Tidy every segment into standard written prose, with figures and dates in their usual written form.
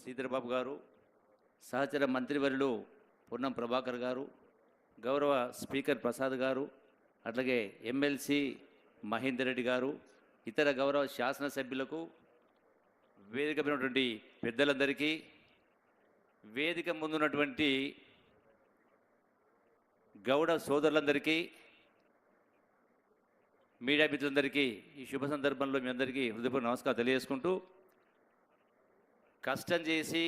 శ్రీధరబాబు గారు, సహచర మంత్రివర్యులు పొన్నం ప్రభాకర్ గారు, గౌరవ స్పీకర్ ప్రసాద్ గారు, అట్లాగే ఎమ్మెల్సీ మహేందర్ రెడ్డి గారు, ఇతర గౌరవ శాసనసభ్యులకు, వేదిక ఉన్నటువంటి పెద్దలందరికీ, వేదిక ముందున్నటువంటి గౌడ సోదరులందరికీ, మీడియా మిత్రులందరికీ ఈ శుభ సందర్భంలో మీ అందరికీ హృదయపూర్వక నమస్కారం తెలియజేసుకుంటూ, కష్టం చేసి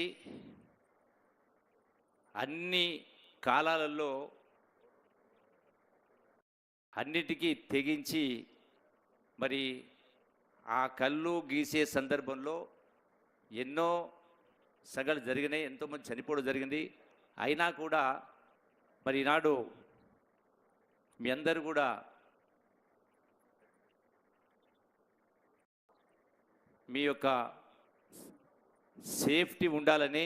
అన్ని కాలాలలో అన్నిటికీ తెగించి మరి ఆ కళ్ళు గీసే సందర్భంలో ఎన్నో సగలు జరిగినాయి, ఎంతోమంది చనిపోవడం జరిగింది. అయినా కూడా మరి ఈనాడు మీ అందరూ కూడా మీ యొక్క సేఫ్టీ ఉండాలని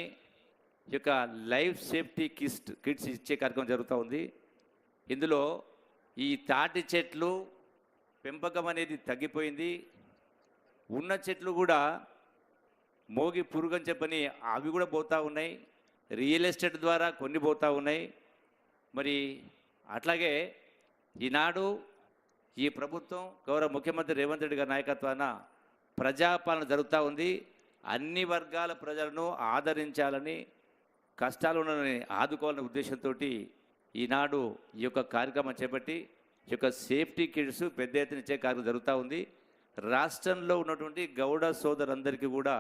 ఈ యొక్క లైఫ్ సేఫ్టీ కిట్స్ ఇచ్చే కార్యక్రమం జరుగుతూ ఉంది. ఇందులో ఈ తాటి చెట్లు పెంపకం అనేది తగ్గిపోయింది. ఉన్న చెట్లు కూడా మోగి పురుగని చెప్పని అవి కూడా పోతూ ఉన్నాయి. రియల్ ఎస్టేట్ ద్వారా కొన్ని పోతూ ఉన్నాయి. మరి అట్లాగే ఈనాడు ఈ ప్రభుత్వం గౌరవ ముఖ్యమంత్రి రేవంత్ రెడ్డి గారి నాయకత్వాన ప్రజాపాలన జరుగుతూ ఉంది. అన్ని వర్గాల ప్రజలను ఆదరించాలని, కష్టాలు ఉన్నదని ఆదుకోవాలనే ఉద్దేశంతో ఈనాడు ఈ యొక్క కార్యక్రమం చేపట్టి ఈ యొక్క సేఫ్టీ కిట్స్ పెద్ద ఎత్తున ఇచ్చే కార్యక్రమం జరుగుతూ ఉంది. రాష్ట్రంలో ఉన్నటువంటి గౌడ సోదరులందరికీ కూడా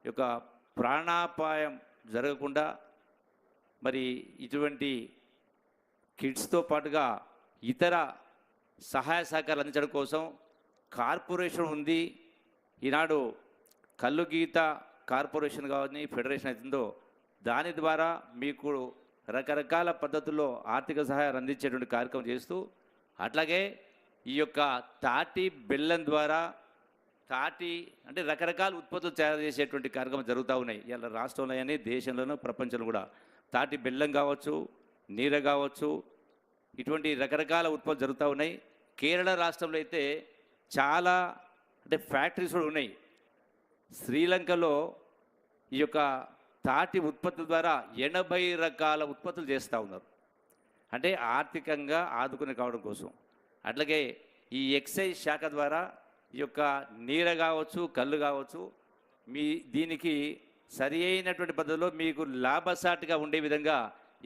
ఈ యొక్క ప్రాణాపాయం జరగకుండా మరి ఇటువంటి కిట్స్తో పాటుగా ఇతర సహాయ సహకారాలు అందించడం కోసం కార్పొరేషన్ ఉంది. ఈనాడు కళ్ళు గీత కార్పొరేషన్ కానీ ఫెడరేషన్ అవుతుందో దాని ద్వారా మీకు రకరకాల పద్ధతుల్లో ఆర్థిక సహాయాలు అందించేటువంటి కార్యక్రమం చేస్తూ, అట్లాగే ఈ యొక్క తాటి బెల్లం ద్వారా తాటి అంటే రకరకాల ఉత్పత్తులు తయారు చేసేటువంటి కార్యక్రమం జరుగుతూ ఉన్నాయి. ఇలా రాష్ట్రంలో కానీ దేశంలోనూ ప్రపంచంలో కూడా తాటి బెల్లం కావచ్చు, నీర కావచ్చు, ఇటువంటి రకరకాల ఉత్పత్తులు జరుగుతూ ఉన్నాయి. కేరళ రాష్ట్రంలో అయితే చాలా అంటే ఫ్యాక్టరీస్ కూడా ఉన్నాయి. శ్రీలంకలో ఈ యొక్క తాటి ఉత్పత్తుల ద్వారా 80 రకాల ఉత్పత్తులు చేస్తూ ఉన్నారు. అంటే ఆర్థికంగా ఆదుకుని కావడం కోసం. అట్లాగే ఈ ఎక్సైజ్ శాఖ ద్వారా ఈ యొక్క నీర కావచ్చు, కళ్ళు కావచ్చు, దీనికి సరి అయినటువంటి పద్ధతిలో మీకు లాభసాటిగా ఉండే విధంగా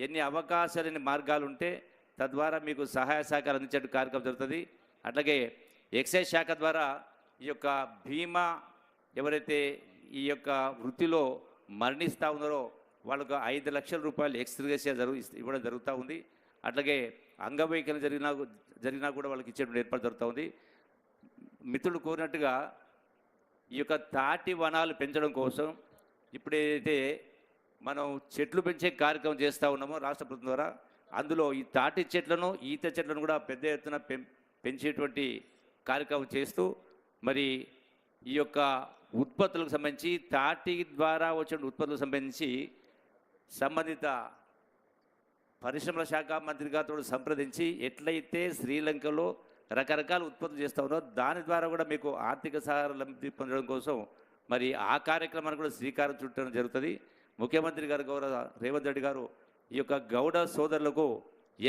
ఎన్ని అవకాశాలని మార్గాలు ఉంటే తద్వారా మీకు సహాయ సహకారం అందించే కార్యక్రమం జరుగుతుంది. అట్లాగే ఎక్సైజ్ శాఖ ద్వారా ఈ యొక్క బీమా ఎవరైతే ఈ యొక్క వృత్తిలో మరణిస్తూ ఉన్నారో వాళ్ళకు 5 లక్షల రూపాయలు ఎక్స్గ్రేషియా ఇవ్వడం జరుగుతూ ఉంది. అట్లాగే అంగవైకల్యం జరిగినా కూడా వాళ్ళకి ఇచ్చేటువంటి ఏర్పాటు జరుగుతూ ఉంది. మిత్రులు కోరినట్టుగా ఈ యొక్క తాటి వనాలు పెంచడం కోసం ఇప్పుడు ఏదైతే మనం చెట్లు పెంచే కార్యక్రమం చేస్తూ ఉన్నామో రాష్ట్ర ప్రభుత్వం ద్వారా, అందులో ఈ తాటి చెట్లను, ఈత చెట్లను కూడా పెద్ద ఎత్తున పెంచేటువంటి కార్యక్రమం చేస్తూ మరి ఈ యొక్క ఉత్పత్తులకు సంబంధించి తాటి ద్వారా వచ్చిన ఉత్పత్తులకు సంబంధించి సంబంధిత పరిశ్రమల శాఖ మంత్రి గారితో సంప్రదించి ఎట్లయితే శ్రీలంకలో రకరకాల ఉత్పత్తులు చేస్తూ ఉన్నారో దాని ద్వారా కూడా మీకు ఆర్థిక సహాయం లబ్ధి పొందడం కోసం మరి ఆ కార్యక్రమాన్ని కూడా శ్రీకారం చుట్టడం జరుగుతుంది. ముఖ్యమంత్రి గారు గౌరవ రేవంత్ రెడ్డి గారు ఈ యొక్క గౌడ సోదరులకు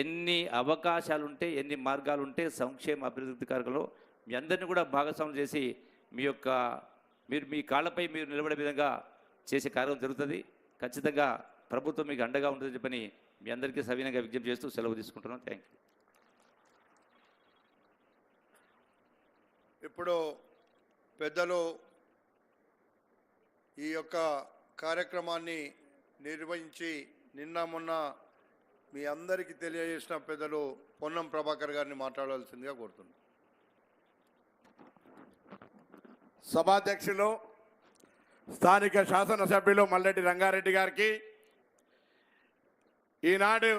ఎన్ని అవకాశాలు ఉంటే, ఎన్ని మార్గాలు ఉంటే సంక్షేమ అభివృద్ధి కార్యక్రమంలో మీ అందరినీ కూడా భాగస్వామ్యం చేసి మీరు మీ కాళ్ళపై మీరు నిలబడే విధంగా చేసే కార్యక్రమం జరుగుతుంది. ఖచ్చితంగా ప్రభుత్వం మీకు అండగా ఉంటుందని చెప్పని మీ అందరికీ సవినయంగా విజ్ఞప్తి చేస్తూ సెలవు తీసుకుంటున్నాను. Thank you. ఇప్పుడు పెద్దలు ఈ యొక్క కార్యక్రమాన్ని నిర్వహించి నిన్న మొన్న మీ అందరికీ తెలియజేసిన పెద్దలు పొన్నం ప్రభాకర్ గారిని మాట్లాడాల్సిందిగా కోరుతున్నాను. సభాధ్యక్షులు స్థానిక శాసనసభ్యులు మల్లెడ్డి రంగారెడ్డి గారికి, ఈనాడు